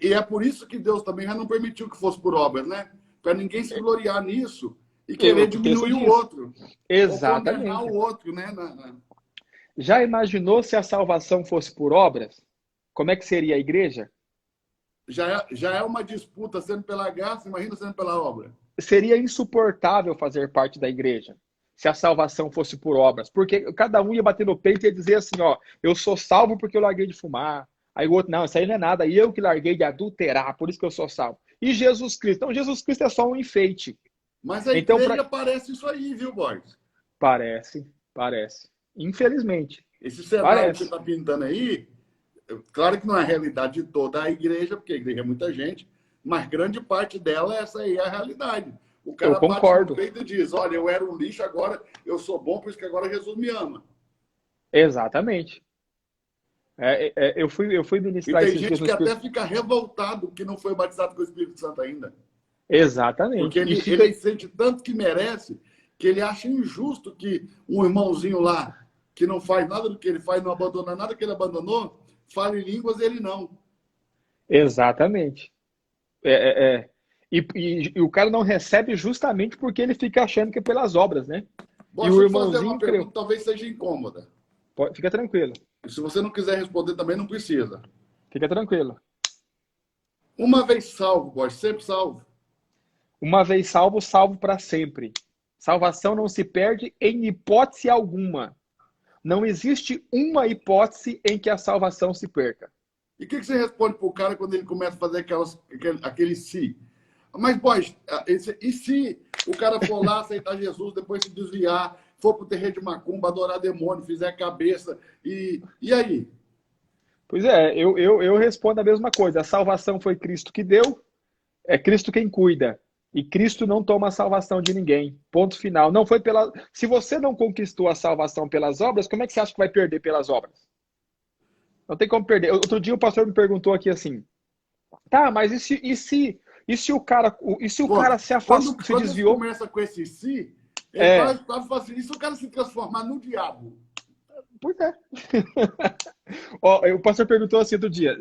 e é por isso que Deus também já não permitiu que fosse por obras, né? Para ninguém se gloriar nisso e querer diminuir o outro. Exatamente. Ou condenar o outro, né? Já imaginou se a salvação fosse por obras? Como é que seria a igreja? Já é uma disputa sendo pela graça, imagina sendo pela obra. Seria insuportável fazer parte da igreja se a salvação fosse por obras. Porque cada um ia bater no peito e ia dizer assim, eu sou salvo porque eu larguei de fumar. Aí o outro, não, isso aí não é nada. E eu que larguei de adulterar, por isso que eu sou salvo. E Jesus Cristo? Então, Jesus Cristo é só um enfeite. Mas a igreja parece isso aí, viu, Borges? Parece. Infelizmente. Esse cenário que você está pintando aí, claro que não é a realidade de toda a igreja, porque a igreja é muita gente, mas grande parte dela, essa aí é a realidade. O cara eu concordo. bate no peito e diz, olha, eu era um lixo, agora eu sou bom, por isso que agora Jesus me ama. Exatamente. Eu fui ministrar esses dias no Espírito Santo. E tem gente que até fica revoltado que não foi batizado com o Espírito Santo ainda. Porque Exatamente. E ele sente tanto que merece, que ele acha injusto que um irmãozinho lá, que não faz nada do que ele faz, não abandona nada que ele abandonou, fale línguas e ele não. Exatamente. É, é. E o cara não recebe justamente porque ele fica achando que é pelas obras, né? E Deixa o eu te fazer uma irmãozinho creu. pergunta, talvez seja incômoda. Fica tranquilo. E se você não quiser responder, também não precisa. Fica tranquilo. Uma vez salvo, Borges, sempre salvo. Uma vez salvo, salvo para sempre. Salvação não se perde em hipótese alguma. Não existe uma hipótese em que a salvação se perca. E o que você responde para o cara quando ele começa a fazer aquele si? Mas, Borges, e se o cara for lá aceitar Jesus, depois se desviar, for para o terreiro de macumba, adorar demônio, fizer cabeça, e aí? Pois é, eu respondo a mesma coisa. A salvação foi Cristo que deu, é Cristo quem cuida. E Cristo não toma a salvação de ninguém. Ponto final. Não foi pela. Se você não conquistou a salvação pelas obras, como é que você acha que vai perder pelas obras? Não tem como perder. Outro dia o pastor me perguntou aqui assim: tá, mas e se o cara, Pô, se afastou, se quando ele desviou? começa com esse si, ele É, quase fala assim, e se o cara se transformar no diabo? pois é. Ó, o pastor perguntou assim outro dia: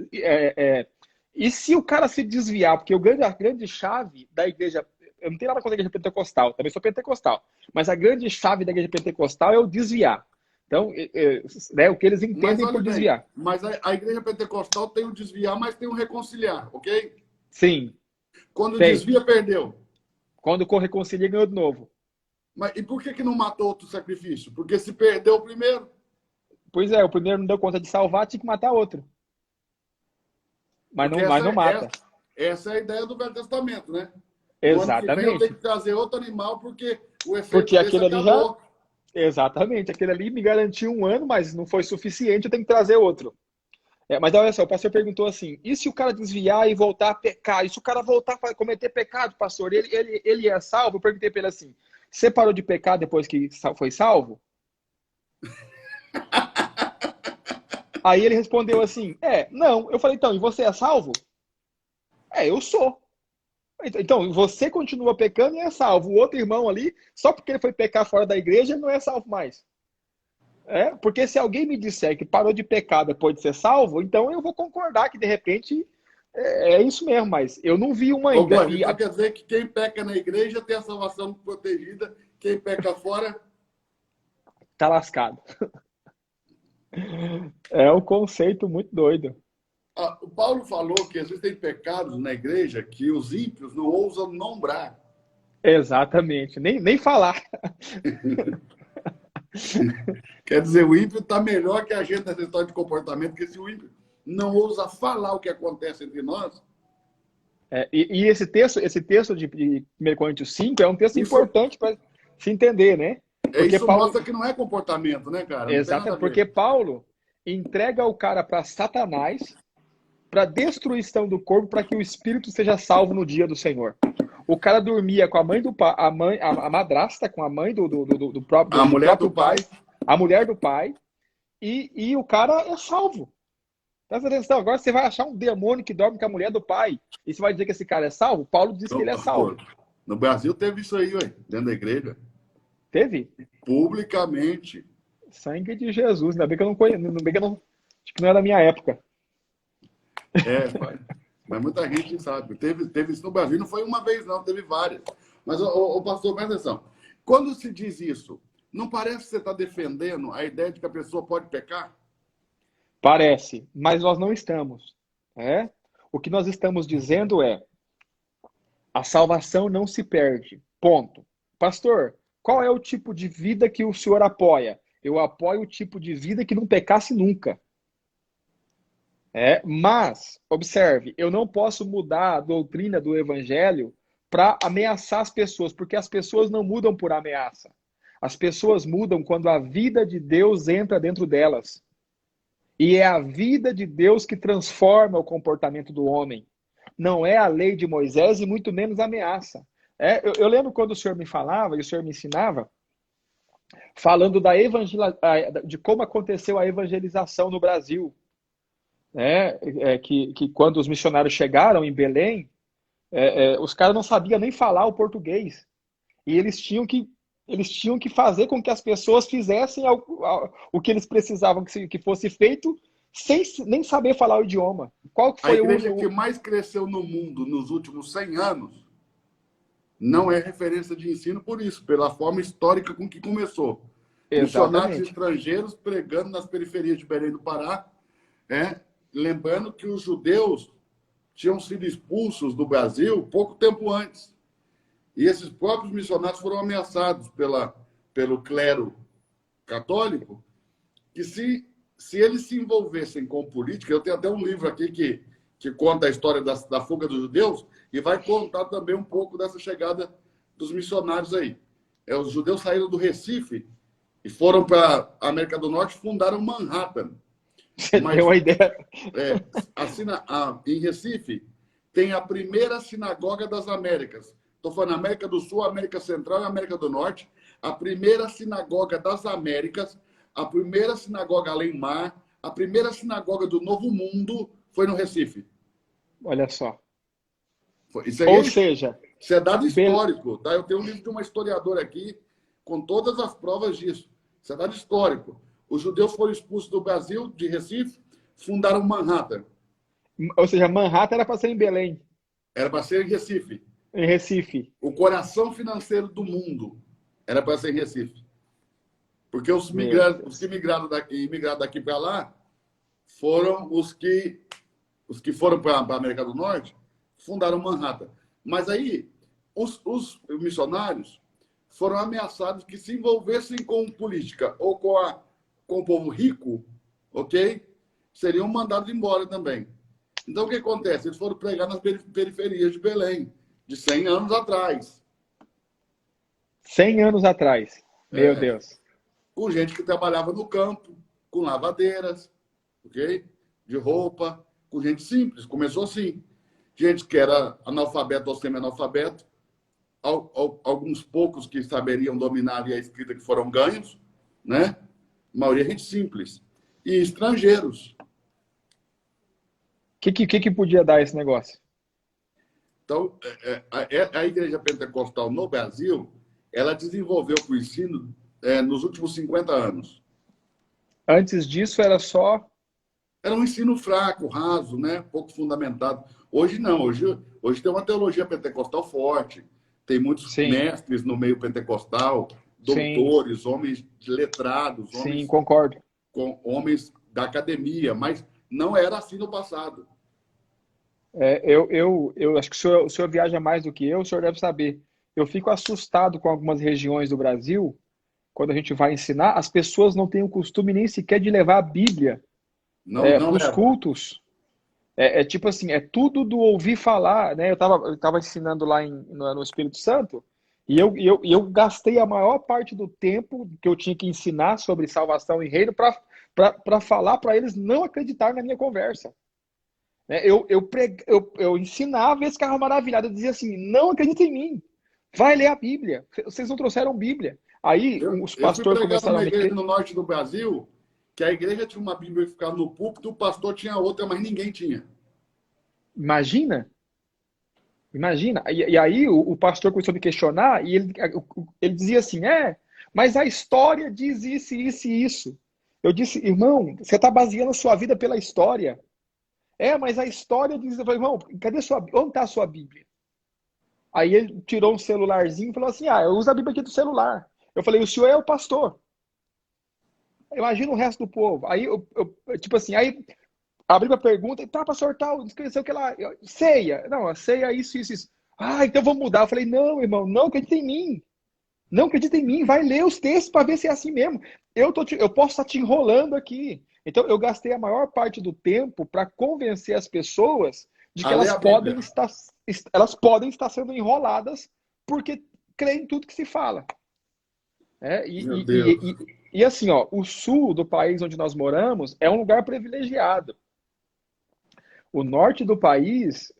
e se o cara se desviar? Porque a grande chave da igreja. Eu não tenho nada contra a igreja pentecostal, também sou pentecostal. Mas a grande chave da igreja pentecostal é o desviar. Então, né, o que eles Mas entendem olha por bem, desviar. mas a igreja pentecostal tem o desviar, mas tem o reconciliar, ok? Sim, Quando tem. desvia, perdeu. Quando reconcilia, ganhou de novo. Mas, e por que não matou outro sacrifício? Porque se perdeu o primeiro. Pois é, o primeiro não deu conta de salvar, tinha que matar outro. Porque Mas não mata. essa é a ideia do Velho Testamento, né? No ano que vem eu tenho Exatamente. que trazer outro animal porque o efeito Porque desse aquele ali já. acabou. Exatamente. Aquele ali me garantiu um ano, mas não foi suficiente, eu tenho que trazer outro. Mas olha só, o pastor perguntou assim: e se o cara desviar e voltar a pecar? E se o cara voltar a cometer pecado, pastor? Ele é salvo? Eu perguntei para ele assim: você parou de pecar depois que foi salvo? Aí ele respondeu assim: não. Eu falei: então, e você é salvo? Eu sou. Então, você continua pecando e é salvo. O outro irmão ali, só porque ele foi pecar fora da igreja, ele não é salvo mais. Porque se alguém me disser que parou de pecar depois de ser salvo, então eu vou concordar que de repente é isso mesmo, mas eu não vi uma Ô, ainda. boy, então quer dizer que quem peca na igreja tem a salvação protegida, quem peca fora. Tá lascado. É um conceito muito doido. O Paulo falou que existem pecados na igreja que os ímpios não ousam nombrar. Exatamente. Nem falar. Quer dizer, o ímpio está melhor que a gente nessa história de comportamento, porque se o ímpio não ousa falar o que acontece entre nós. E esse texto de 1 Coríntios 5 é um texto Isso, importante para se entender, né? Porque isso Paulo, mostra que não é comportamento, né, cara? Não tem nada a exatamente, ver. porque Paulo entrega o cara para Satanás, para destruição do corpo, para que o espírito seja salvo no dia do Senhor. O cara dormia com a mãe do pai, a madrasta com a mãe do A mulher do próprio pai. pai, a mulher do pai, e o cara é salvo. Presta atenção, agora você vai achar um demônio que dorme com a mulher do pai, e você vai dizer que esse cara é salvo? Paulo diz que ele é Pô, salvo. no Brasil teve isso aí, ué, dentro da igreja. Teve? Publicamente. Sangue de Jesus. Ainda bem que eu não conheço, ainda bem que eu não, acho que não é da minha época. Pai. Mas muita gente sabe. Teve isso no Brasil, não foi uma vez, não, teve várias. Mas, pastor, presta atenção. Quando se diz isso, não parece que você está defendendo a ideia de que a pessoa pode pecar? Parece, mas nós não estamos. O que nós estamos dizendo é: a salvação não se perde. Ponto. Pastor, qual é o tipo de vida que o senhor apoia? Eu apoio o tipo de vida que não pecasse nunca. Mas, observe, eu não posso mudar a doutrina do evangelho para ameaçar as pessoas, porque as pessoas não mudam por ameaça. As pessoas mudam quando a vida de Deus entra dentro delas. E é a vida de Deus que transforma o comportamento do homem. Não é a lei de Moisés e muito menos a ameaça. Eu lembro quando o senhor me falava e o senhor me ensinava, falando de como aconteceu a evangelização no Brasil. Que quando os missionários chegaram em Belém, Os caras não sabiam nem falar o português. E eles tinham que fazer com que as pessoas fizessem o que eles precisavam que fosse feito sem nem saber falar o idioma. Qual que A foi igreja que mais cresceu no mundo nos últimos 100 anos não é referência de ensino por isso, pela forma histórica com que começou. Missionários Exatamente. estrangeiros pregando nas periferias de Belém do Pará, lembrando que os judeus tinham sido expulsos do Brasil pouco tempo antes. E esses próprios missionários foram ameaçados pelo clero católico, que se eles se envolvessem com política, eu tenho até um livro aqui que conta a história da fuga dos judeus e vai contar também um pouco dessa chegada dos missionários aí. Os judeus saíram do Recife e foram para a América do Norte e fundaram Manhattan. Você tem Mas uma ideia. em Recife tem a primeira sinagoga das Américas. Estou falando América do Sul, América Central e América do Norte. A primeira sinagoga das Américas, a primeira sinagoga além-mar, a primeira sinagoga do Novo Mundo foi no Recife. Olha só. Isso aí Ou seja, isso é dado histórico. Tá? Eu tenho um livro de uma historiadora aqui com todas as provas disso. Isso é dado histórico. Os judeus foram expulsos do Brasil, de Recife, fundaram Manhattan. ou seja, Manhattan era para ser em Belém, Era para ser em Recife. em Recife. O coração financeiro do mundo era para ser em Recife. Porque os Meu que Deus. migraram daqui para lá foram os que foram para a América do Norte, fundaram Manhattan. Mas aí, os missionários foram ameaçados que se envolvessem com política ou com o povo rico, ok? Seriam mandados embora também. Então, o que acontece? Eles foram pregar nas periferias de Belém, de 100 anos atrás. 100 anos atrás. Meu Deus. Com gente que trabalhava no campo, com lavadeiras, ok? De roupa, com gente simples. Começou assim. Gente que era analfabeto ou semi-analfabeto, alguns poucos que saberiam dominar ali a escrita que foram ganhos, né? A maioria gente simples. E estrangeiros. O que podia dar esse negócio? Então, a Igreja Pentecostal no Brasil, ela desenvolveu o ensino nos últimos 50 anos. Antes disso era só. Era um ensino fraco, raso, né? Pouco fundamentado. Hoje não, hoje tem uma teologia pentecostal forte, tem muitos Sim, mestres no meio pentecostal, sim, doutores, homens letrados, sim, concordo. homens da academia, mas não era assim no passado. Eu acho que o senhor viaja mais do que eu, o senhor deve saber. Eu fico assustado com algumas regiões do Brasil, quando a gente vai ensinar, as pessoas não têm o costume nem sequer de levar a Bíblia Não, não para os leva. cultos. Tipo assim, é tudo do ouvir falar, né? Eu tava ensinando lá no Espírito Santo e eu gastei a maior parte do tempo que eu tinha que ensinar sobre salvação e reino para falar para eles não acreditar na minha conversa. Né? Eu ensinava, esse carro maravilhado, eu dizia assim, não acredita em mim, vai ler a Bíblia, vocês não trouxeram Bíblia. Aí os Eu fui pastores pregar começaram a numa me... igreja no norte do Brasil, que a igreja tinha uma Bíblia que ficava no púlpito, o pastor tinha outra, mas ninguém tinha. Imagina, imagina. E aí o pastor começou a me questionar e ele dizia assim, mas a história diz isso, isso e isso. Eu disse, irmão, você está baseando a sua vida pela história. Mas a história diz, eu falei, irmão, onde está a sua Bíblia? Aí ele tirou um celularzinho e falou assim, eu uso a Bíblia aqui do celular. Eu falei, o senhor é o pastor. Imagina o resto do povo. Aí, tipo assim, aí abri a pergunta, e tá, pastor tal, esqueceu que lá, ceia. Não, a ceia é isso, isso, isso. Então vamos mudar. Eu falei, não, irmão, não acredita em mim. Não acredita em mim, vai ler os textos para ver se é assim mesmo. Eu posso estar te enrolando aqui. Então, eu gastei a maior parte do tempo para convencer as pessoas de que A ler elas a podem Bíblia. estar, elas podem estar sendo enroladas porque creem em tudo que se fala. É, Meu e, e, Deus. e, e assim, ó, o sul do país onde nós moramos é um lugar privilegiado. O norte do país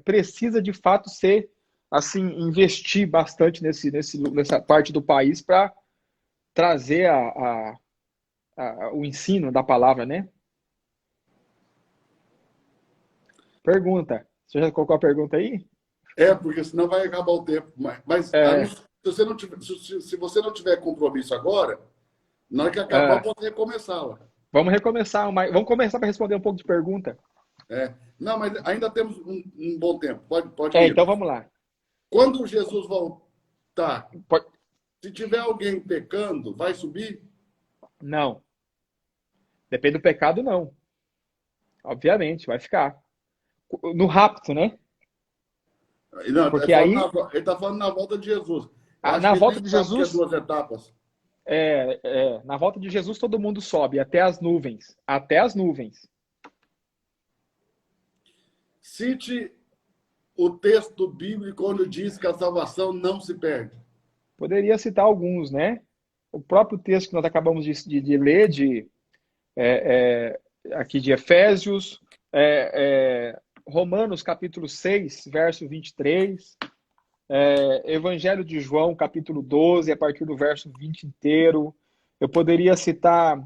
precisa de fato ser assim, investir bastante nessa parte do país para trazer o ensino da palavra, né? Pergunta. Você já colocou a pergunta aí? Porque senão vai acabar o tempo. Mas É, se você não tiver, se você não tiver compromisso agora, na hora que acabar, eu é, posso recomeçá-la. vamos recomeçar. Vamos começar para responder um pouco de pergunta. Não, mas ainda temos um bom tempo. Pode É, ir. então vamos lá. Quando Jesus voltar, Pode- se tiver alguém pecando, vai subir? Não. Depende do pecado, não. Obviamente, vai ficar. No rapto, né? Não, Porque aí, ele está falando na volta de Jesus. Eu acho na que ele volta nem de sabe que é Jesus, 2 etapas. na volta de Jesus todo mundo sobe até as nuvens. Até as nuvens. Cite o texto bíblico onde diz que a salvação não se perde. Poderia citar alguns, né? O próprio texto que nós acabamos de ler, aqui de Efésios, Romanos capítulo 6, verso 23, Evangelho de João capítulo 12, a partir do verso 20 inteiro. Eu poderia citar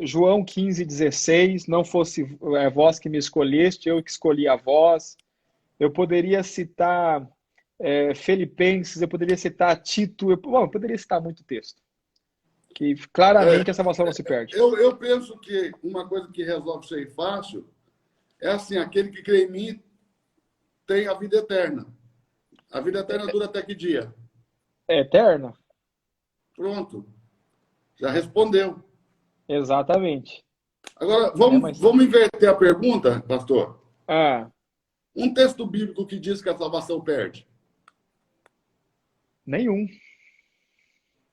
João 15, 16, não fosse vós que me escolheste, eu que escolhi a vós. Eu poderia citar Filipenses, eu poderia citar Tito, eu poderia citar muito texto, que claramente a salvação não se perde. Eu penso que uma coisa que resolve isso aí fácil é assim, aquele que crê em mim tem a vida eterna. A vida eterna dura até que dia? É eterna? Pronto. Já respondeu. Exatamente. Agora, Mas vamos inverter a pergunta, pastor? ah, Um texto bíblico que diz que a salvação perde. nenhum.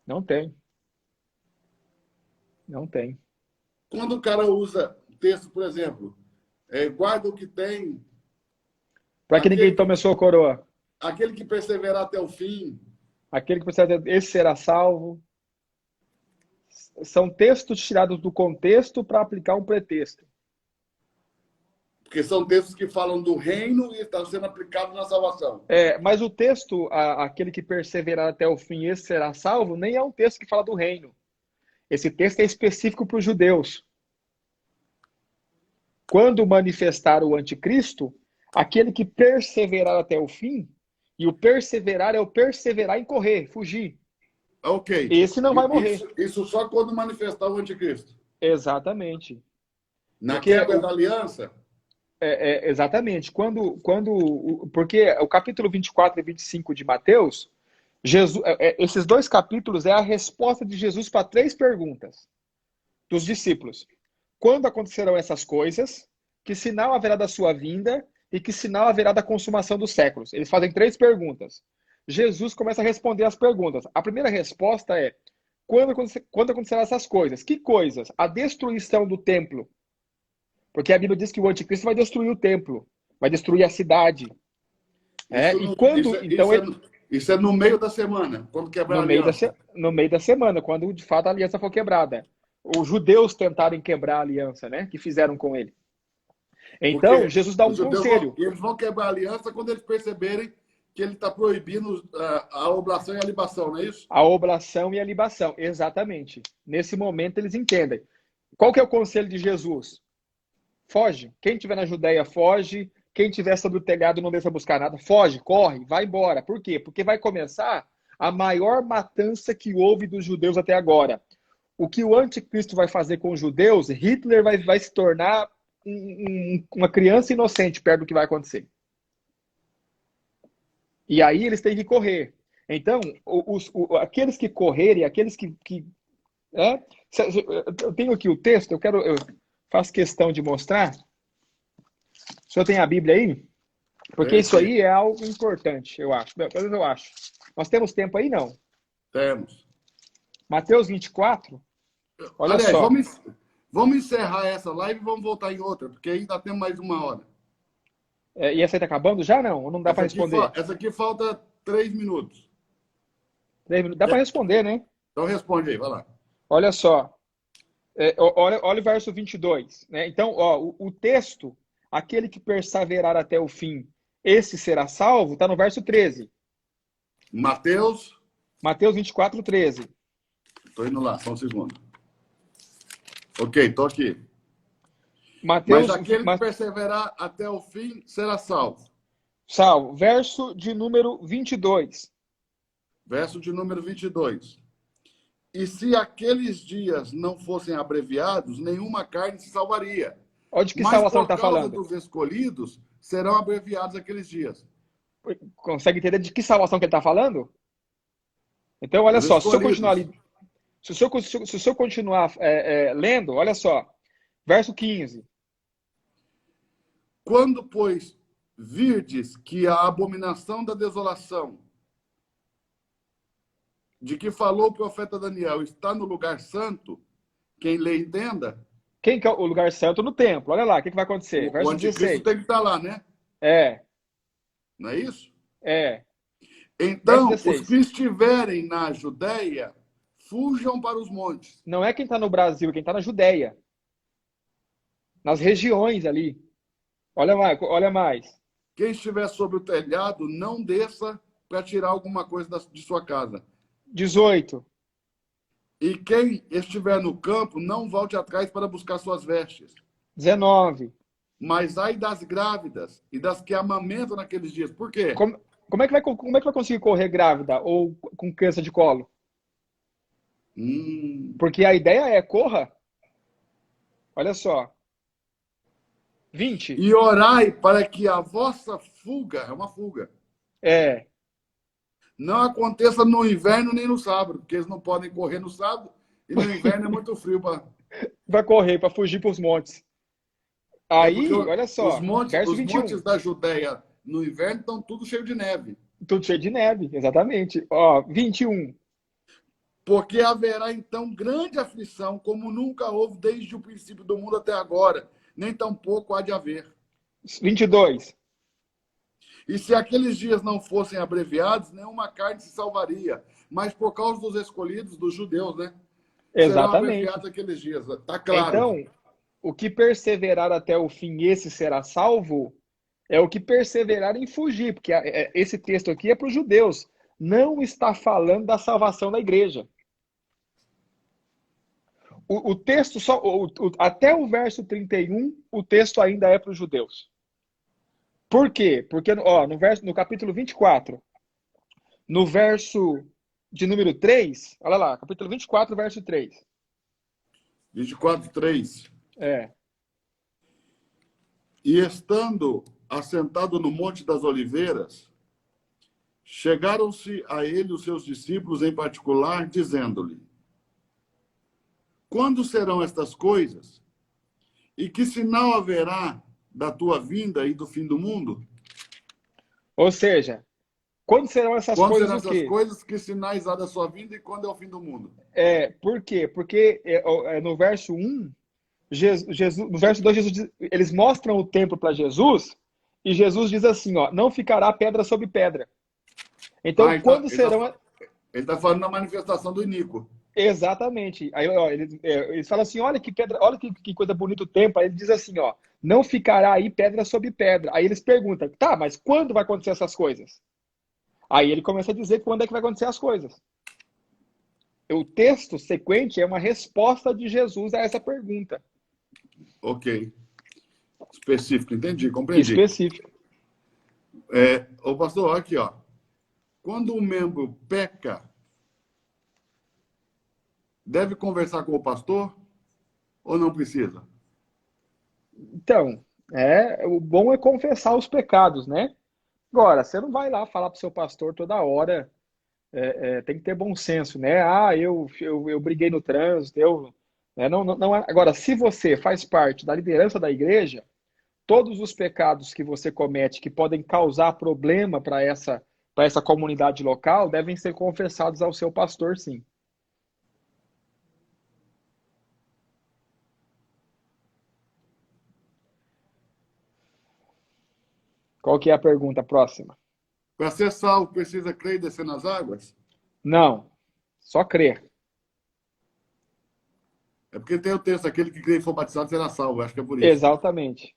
Não tem. Não tem. Quando o cara usa texto, por exemplo, guarda o que tem, Para que ninguém aquele tome a que, sua coroa. aquele que perseverar até o fim. Aquele que precisa, esse será salvo. São textos tirados do contexto para aplicar um pretexto. Porque são textos que falam do reino e estão sendo aplicados na salvação. Mas o texto, aquele que perseverar até o fim, esse será salvo, nem é um texto que fala do reino. Esse texto é específico para os judeus. Quando manifestar o anticristo, aquele que perseverar até o fim, e o perseverar é o perseverar em correr, fugir. Ok. Esse não vai morrer. Isso só quando manifestar o anticristo. Exatamente. Na Porque quebra da aliança, exatamente. Porque o capítulo 24 e 25 de Mateus, Jesus, esses dois capítulos é a resposta de Jesus para 3 perguntas dos discípulos. Quando acontecerão essas coisas? Que sinal haverá da sua vinda? E que sinal haverá da consumação dos séculos? Eles fazem 3 perguntas. Jesus começa a responder as perguntas. A primeira resposta é: quando acontecerão essas coisas? Que coisas? A destruição do templo. Porque a Bíblia diz que o anticristo vai destruir o templo, vai destruir a cidade. E quando, então, isso é no meio da semana, quando quebrar a aliança. no meio da semana, quando de fato a aliança for quebrada. Os judeus tentaram quebrar a aliança, né? Que fizeram com ele. Então, Porque Jesus dá os um judeus conselho. eles vão quebrar a aliança quando eles perceberem que ele está proibindo a oblação e a libação, não é isso? A oblação e a libação, exatamente. Nesse momento eles entendem. Qual que é o conselho de Jesus? Foge. Quem estiver na Judéia, foge. Quem estiver sobre o telhado, não deixa buscar nada. Foge, corre, vai embora. Por quê? Porque vai começar a maior matança que houve dos judeus até agora. O que o anticristo vai fazer com os judeus, Hitler vai se tornar uma criança inocente perto do que vai acontecer. E aí eles têm que correr. Então, aqueles que correrem, aqueles que eu tenho aqui o texto, eu faço questão de mostrar. O senhor tem a Bíblia aí? Porque isso aí é algo importante, eu acho. Pelo menos eu acho. Nós temos tempo aí, não? Temos. Mateus 24. Olha Aliás, só. vamos encerrar essa live e vamos voltar em outra, porque ainda temos mais 1 hora. E essa aí tá acabando já? Não? Ou não dá para responder? Essa aqui falta 3 minutos. 3 minutos. Dá para responder, né? Então responde aí, vai lá. Olha só. Olha o verso 22. Né? Então, o texto, aquele que perseverar até o fim, esse será salvo, está no verso 13. Mateus 24, 13. Estou indo lá, só um segundo. Ok, estou aqui. Mas Mateus, aquele que perseverar até o fim será salvo. salvo, verso de número 22. Verso de número 22. E se aqueles dias não fossem abreviados, nenhuma carne se salvaria. Olha de que Mas salvação ele por está causa falando. dos escolhidos, serão abreviados aqueles dias. Consegue entender de que salvação que ele está falando? Então, olha Os só, se eu continuar escolhidos. ali, se eu continuar lendo, olha só, verso 15. Quando, pois, virdes que a abominação da desolação, de que falou o profeta Daniel, está no lugar santo, quem lê entenda, Quem que é o lugar santo? No templo. Olha lá, o que vai acontecer? o Verso anticristo 16. tem que estar lá, né? É, Não é isso? é. Verso Então, os que 16. estiverem na Judéia, fujam para os montes. Não é quem está no Brasil, é quem está na Judéia. Nas regiões ali. Olha mais, olha mais. Quem estiver sobre o telhado, não desça para tirar alguma coisa de sua casa. 18. E quem estiver no campo, não volte atrás para buscar suas vestes. 19. Mas ai das grávidas e das que amamentam naqueles dias. Por quê? Como é que vai conseguir correr grávida ou com criança de colo? Porque a ideia é corra. Olha só. 20. E orai para que a vossa fuga, é uma fuga, É. não aconteça no inverno nem no sábado, porque eles não podem correr no sábado e no inverno é muito frio. Vai correr para fugir para os montes. Aí, olha só, verso os 21. montes da Judéia no inverno estão tudo cheio de neve. Tudo cheio de neve, exatamente. Ó, 21. Porque haverá então grande aflição, como nunca houve desde o princípio do mundo até agora, nem tampouco há de haver. 22. E se aqueles dias não fossem abreviados, nenhuma carne se salvaria. Mas por causa dos escolhidos, dos judeus, né? Serão Exatamente. abreviados aqueles dias. Está claro. Então, o que perseverar até o fim, esse será salvo, é o que perseverar em fugir, porque esse texto aqui é para os judeus. Não está falando da salvação da igreja. O texto, até o verso 31, o texto ainda é para os judeus. Por quê? Porque ó, no capítulo 24, no verso de número 3, olha lá, capítulo 24, verso 3. 24, 3. É. E estando assentado no Monte das Oliveiras, chegaram-se a ele os seus discípulos em particular, dizendo-lhe: quando serão estas coisas? E que sinal haverá da tua vinda e do fim do mundo? Ou seja, quando serão essas Quando coisas serão o quê? essas coisas, que sinais há da sua vinda e quando é o fim do mundo? Por quê? Porque no verso 1, no verso 2, eles mostram o templo para Jesus e Jesus diz assim, ó, não ficará pedra sobre pedra. Então, quando serão... Ele está falando da manifestação do iníquo. Exatamente. Aí, ó, eles falam assim, olha que pedra, olha que coisa bonita o templo. Aí ele diz assim, ó, não ficará aí pedra sobre pedra. Aí eles perguntam, tá, mas quando vai acontecer essas coisas? Aí ele começa a dizer quando é que vai acontecer as coisas. O texto sequente é uma resposta de Jesus a essa pergunta. Ok. Específico, entendi, compreendi. Específico. Ô pastor, aqui, ó. Quando um membro peca, deve conversar com o pastor ou não precisa? Então, o bom é confessar os pecados, né? Agora, você não vai lá falar para o seu pastor toda hora, tem que ter bom senso, né? Ah, eu briguei no trânsito, não, agora, se você faz parte da liderança da igreja, todos os pecados que você comete que podem causar problema para essa comunidade local devem ser confessados ao seu pastor, sim. Qual que é a pergunta próxima? Para ser salvo, precisa crer e descer nas águas? Não, só crer. É porque tem o texto, aquele que crê e for batizado será salvo, acho que é por isso. Exatamente.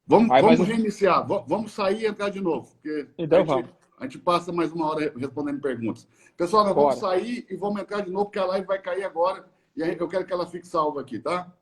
Vamos reiniciar, vamos sair e entrar de novo, porque então, vamos. A gente passa mais uma hora respondendo perguntas. Pessoal, nós vamos sair e vamos entrar de novo, porque a live vai cair agora, e aí eu quero que ela fique salva aqui, tá?